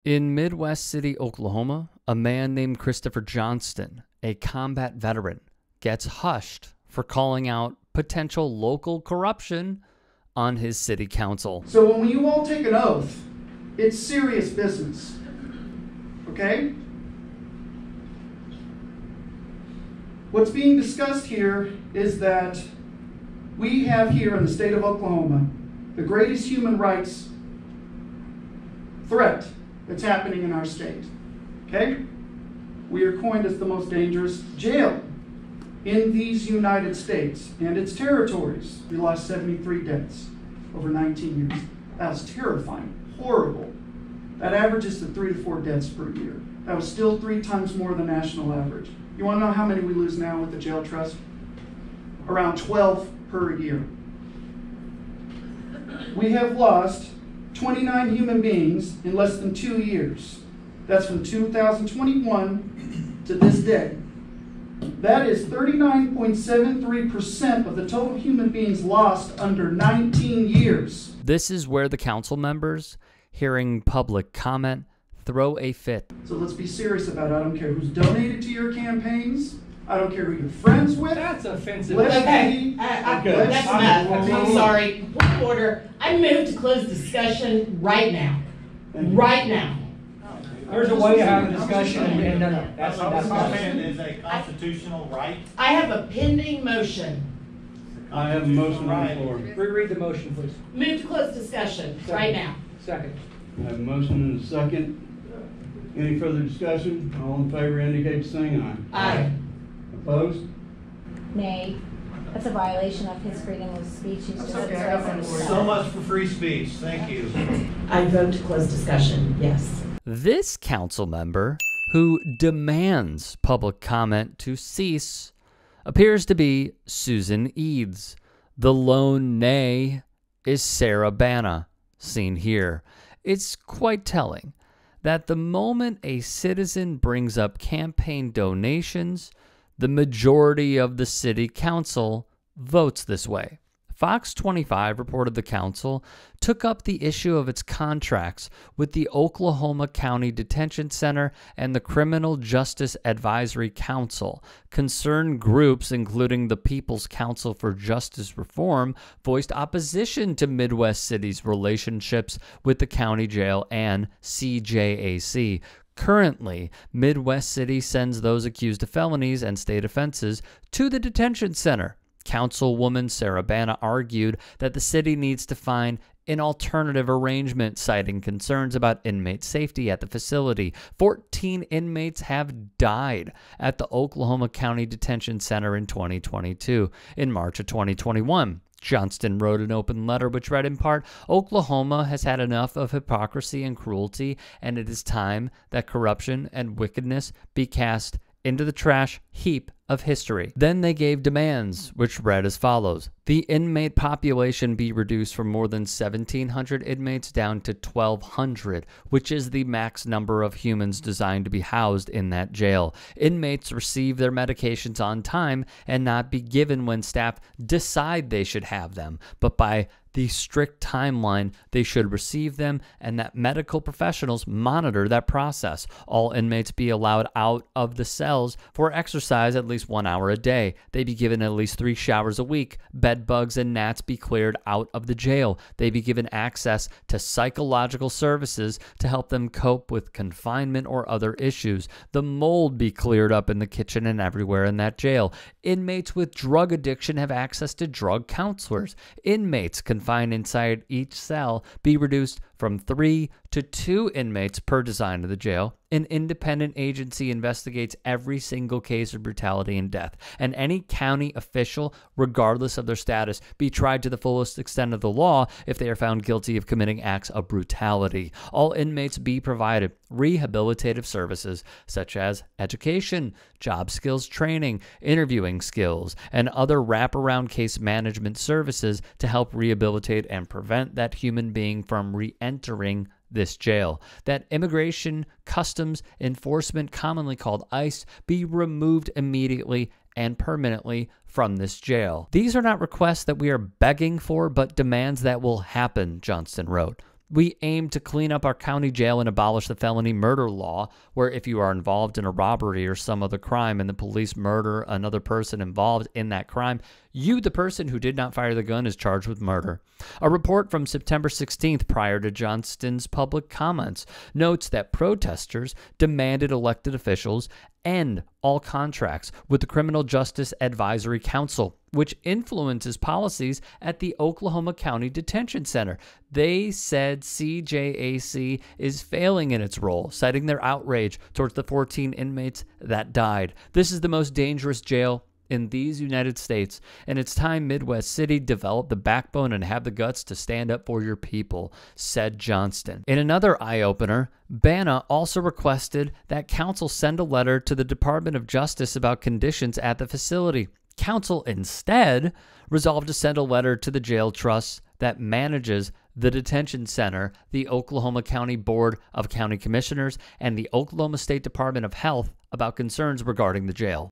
In Midwest City, Oklahoma, a man named Christopher Johnston, a combat veteran, gets hushed for calling out potential local corruption on his city council. So when you all take an oath, it's serious business. Okay? What's being discussed here is that we have here in the state of Oklahoma the greatest human rights threat that's happening in our state. Okay? We are coined as the most dangerous jail in these United States and its territories. We lost 73 deaths over 19 years. That was terrifying, horrible. That averages to 3 to 4 deaths per year. That was still 3 times more than national average. You want to know how many we lose now with the jail trust? Around 12 per year. We have lost 29 human beings in less than 2 years. That's from 2021 to this day. That is 39.73% of the total human beings lost under 19 years. This is where the council members, hearing public comment, throw a fit. So let's be serious about it. I don't care who's donated to your campaigns. I don't care who you're friends with. That's offensive. Let's Okay, be- that's enough. I'm sorry. Point of order. I move to close discussion right now. Right now. There's a way to have a discussion, and no, that's Public not. comment is a constitutional right. I have a pending motion. I have a motion on the floor. Reread the motion, please. Move to close discussion right now. Second. I have a motion and a second. Any further discussion? All in favor indicate by saying aye. Aye. Opposed? Nay. That's a violation of his freedom of speech. He's That's just okay, I got expressing my himself. So much for free speech. Thank you. I vote to close discussion, yes. This council member, who demands public comment to cease, appears to be Susan Eads. The lone nay is Sarah Banna, seen here. It's quite telling that the moment a citizen brings up campaign donations, the majority of the city council votes this way. Fox 25 reported the council took up the issue of its contracts with the Oklahoma County Detention Center and the Criminal Justice Advisory Council. Concerned groups, including the People's Council for Justice Reform, voiced opposition to Midwest City's relationships with the county jail and CJAC. Currently, Midwest City sends those accused of felonies and state offenses to the detention center. Councilwoman Sarah Banna argued that the city needs to find an alternative arrangement, citing concerns about inmate safety at the facility. 14 inmates have died at the Oklahoma County Detention Center in 2022. In March of 2021, Johnston wrote an open letter which read in part, "Oklahoma has had enough of hypocrisy and cruelty, and it is time that corruption and wickedness be cast into the trash heap of history." Then they gave demands, which read as follows. The inmate population be reduced from more than 1,700 inmates down to 1,200, which is the max number of humans designed to be housed in that jail. Inmates receive their medications on time and not be given when staff decide they should have them, but by the strict timeline they should receive them, and that medical professionals monitor that process. All inmates be allowed out of the cells for exercise at least 1 hour a day. They be given at least 3 showers a week. Bed bugs and gnats be cleared out of the jail. They be given access to psychological services to help them cope with confinement or other issues. The mold be cleared up in the kitchen and everywhere in that jail. Inmates with drug addiction have access to drug counselors. Inmates confined inside each cell be reduced from 3 to 2 inmates per design of the jail. An independent agency investigates every single case of brutality and death, and any county official, regardless of their status, be tried to the fullest extent of the law if they are found guilty of committing acts of brutality. All inmates be provided rehabilitative services such as education, job skills training, interviewing skills, and other wraparound case management services to help rehabilitate and prevent that human being from re-entering this jail. That Immigration Customs Enforcement, commonly called ICE, be removed immediately and permanently from this jail. These are not requests that we are begging for, but demands that will happen, Johnston wrote. We aim to clean up our county jail and abolish the felony murder law, where if you are involved in a robbery or some other crime and the police murder another person involved in that crime, you, the person who did not fire the gun, is charged with murder. A report from September 16th, prior to Johnston's public comments, notes that protesters demanded elected officials end all contracts with the Criminal Justice Advisory Council, which influences policies at the Oklahoma County Detention Center. They said CJAC is failing in its role, citing their outrage towards the 14 inmates that died. This is the most dangerous jail in these United States, and it's time Midwest City develop the backbone and have the guts to stand up for your people, said Johnston. In another eye-opener, Bana also requested that council send a letter to the Department of Justice about conditions at the facility. Council instead resolved to send a letter to the jail trust that manages the detention center, the Oklahoma County Board of County Commissioners, and the Oklahoma State Department of Health about concerns regarding the jail.